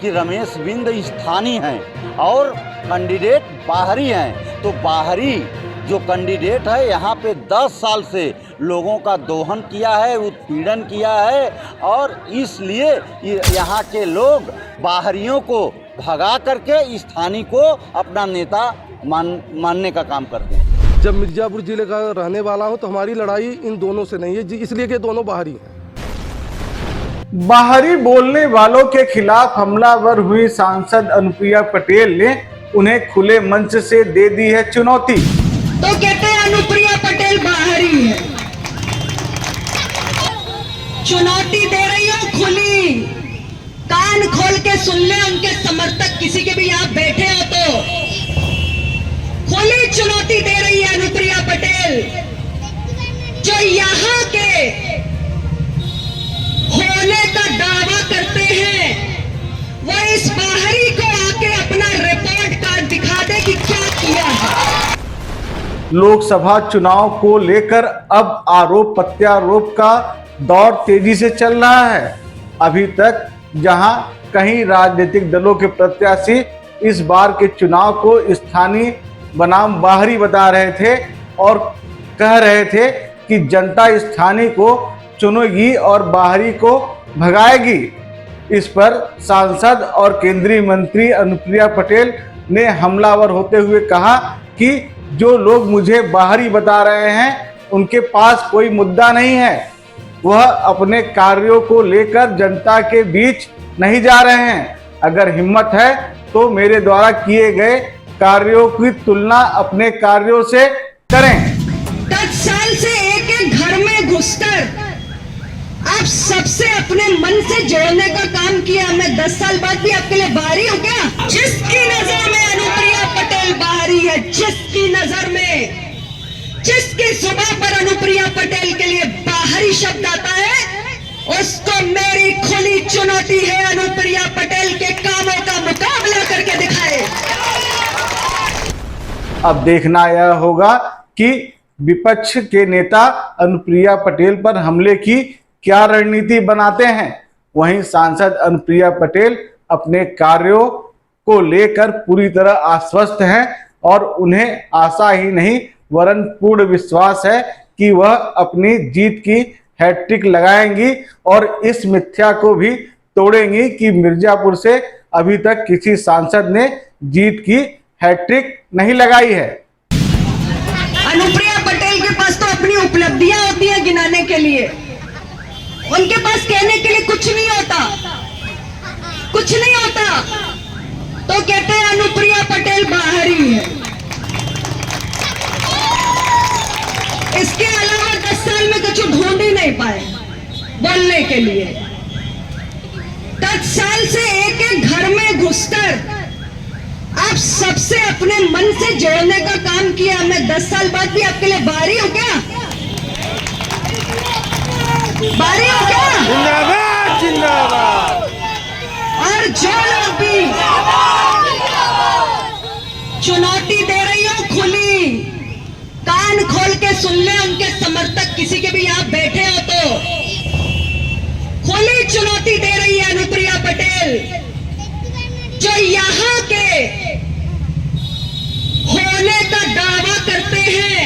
कि रमेश बिंद स्थानीय हैं और कैंडिडेट बाहरी हैं। तो बाहरी जो कैंडिडेट है यहाँ पे 10 साल से लोगों का दोहन किया है, उत्पीड़न किया है और इसलिए यहाँ के लोग बाहरियों को भगा करके स्थानीय को अपना नेता मानने का काम करते हैं। जब मिर्ज़ापुर जिले का रहने वाला हूँ तो हमारी लड़ाई इन दोनों से नहीं है, इसलिए कि दोनों बाहरी हैं। बाहरी बोलने वालों के खिलाफ हमलावर हुई सांसद अनुप्रिया पटेल ने उन्हें खुले मंच से दे दी है चुनौती। तो कहते हैं अनुप्रिया पटेल बाहरी है, चुनौती दे रही हो खुली, कान खोल के सुन ले उनके समर्थक किसी के भी यहाँ बैठे हो तो खुली चुनौती दे रही है अनुप्रिया पटेल। जो यहाँ के होने का दावा करते हैं वो इस बाहरी को आके अपना रिपोर्ट कार्ड दिखा दे कि क्या किया है। लोकसभा चुनाव को लेकर अब आरोप प्रत्यारोप का दौर तेजी से चल रहा है। अभी तक जहां कई राजनीतिक दलों के प्रत्याशी इस बार के चुनाव को स्थानीय बनाम बाहरी बता रहे थे और कह रहे थे कि जनता स्थानीय को चुनेगी और बाहरी को भगाएगी। इस पर सांसद और केंद्रीय मंत्री अनुप्रिया पटेल ने हमलावर होते हुए कहा कि जो लोग मुझे बाहरी बता रहे हैं उनके पास कोई मुद्दा नहीं है, वह अपने कार्यों को लेकर जनता के बीच नहीं जा रहे हैं। अगर हिम्मत है तो मेरे द्वारा किए गए कार्यों की तुलना अपने कार्यों से करें। 10 साल से एक घर में घुसकर आप सबसे अपने मन से जोड़ने का काम किया। मैं 10 साल बाद भी आपके लिए बाहरी हूँ क्या? जिसकी नजर में अनुप्रिया पटेल बाहरी है, जिसकी नजर में, जिसकी जुबान पर अनुप्रिया पटेल के लिए बाहरी शब्द आता है, उसको मेरी खुली चुनौती है अनुप्रिया पटेल के कामों का मुकाबला करके दिखाए। अब देखना यह होगा कि विपक्ष के नेता अनुप्रिया पटेल पर हमले की क्या रणनीति बनाते हैं। वहीं सांसद अनुप्रिया पटेल अपने कार्यों को लेकर पूरी तरह आश्वस्त हैं और उन्हें आशा ही नहीं वरन पूर्ण विश्वास है कि वह अपनी जीत की हैट्रिक लगाएंगी और इस मिथ्या को भी तोड़ेंगी कि मिर्जापुर से अभी तक किसी सांसद ने जीत की हैट्रिक नहीं लगाई है। अनुप्रिया पटेल के पास तो अपनी उपलब्धियां होती हैं गिनाने के लिए, उनके पास कहने के लिए कुछ नहीं होता, कुछ नहीं होता। तो कहते हैं अनुप्रिया पटेल बाहरी है। इसके अलावा 10 साल में कुछ ढूंढ ही नहीं पाए बोलने के लिए। 10 साल से एक घर में घुसकर आप सबसे अपने मन से जोड़ने का काम किया। मैं 10 साल बाद भी आपके लिए बाहरी हूँ क्या? बाहरी हूँ क्या? जिंदाबाद जिंदाबाद। और जो लोग भी चुनौती दे रही हो खुली, कान खोल के सुन ले उनके समर्थक किसी के भी यहाँ बैठे हो तो खुली चुनौती दे रही है अनुप्रिया पटेल। जो यहाँ के होने का दावा करते हैं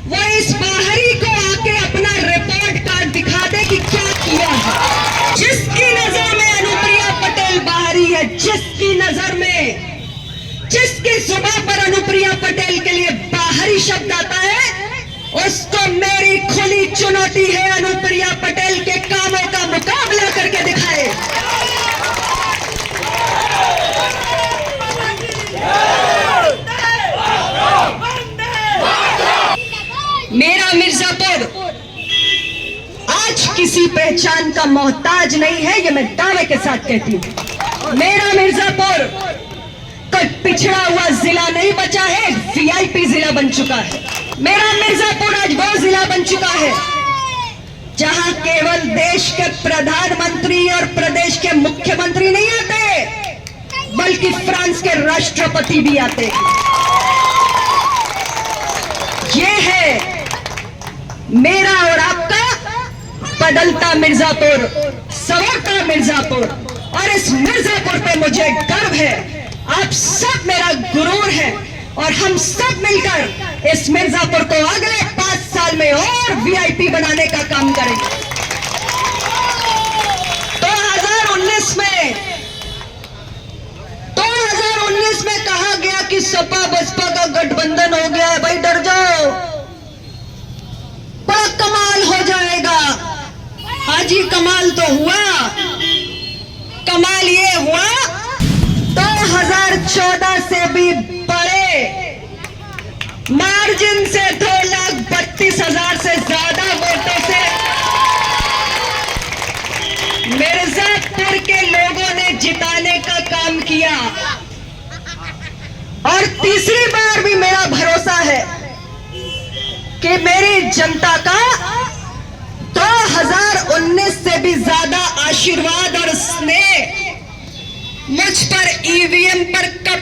वो इस बाहरी को आके अपना रिपोर्ट कार्ड दिखा दे कि क्या किया है। जिसकी नजर में अनुप्रिया पटेल बाहरी है, जिसकी नजर में, जिसकी जुबान पर अनुप्रिया पटेल के लिए बाहरी शब्द आता है, उसको मेरी खुली चुनौती है अनुप्रिया पटेल के कामों का मुकाबला करके दिखाए। मेरा मिर्जापुर आज किसी पहचान का मोहताज नहीं है, ये मैं दावे के साथ कहती हूँ। मेरा मिर्जापुर कोई पिछड़ा हुआ जिला नहीं बचा है, वीआईपी जिला बन चुका है। मेरा मिर्जापुर आज वो जिला बन चुका है जहां केवल देश के प्रधानमंत्री और प्रदेश के मुख्यमंत्री नहीं आते, बल्कि फ्रांस के राष्ट्रपति भी आते हैं। ये है मेरा और आपका बदलता मिर्जापुर, संवरता मिर्जापुर। और इस मिर्जापुर पे मुझे गर्व है। आप सब मेरा गुरूर है और हम सब मिलकर इस मिर्जापुर को अगले 5 साल में और वीआईपी बनाने का काम करेंगे। 2019 में कहा गया कि सपा बसपा का गठबंधन हो गया है, भाई डर जाओ, बड़ा कमाल हो जाएगा। हाजी कमाल तो हुआ। कमाल ये हुआ 2014 से भी बड़े मार्जिन से 2,32,000 से ज्यादा वोटों से मिर्जापुर के लोगों ने जिताने का काम किया। और तीसरी बार भी मेरा भरोसा है कि मेरी जनता का 2019 से भी ज्यादा आशीर्वाद और स्नेह मुझ पर ईवीएम पर कब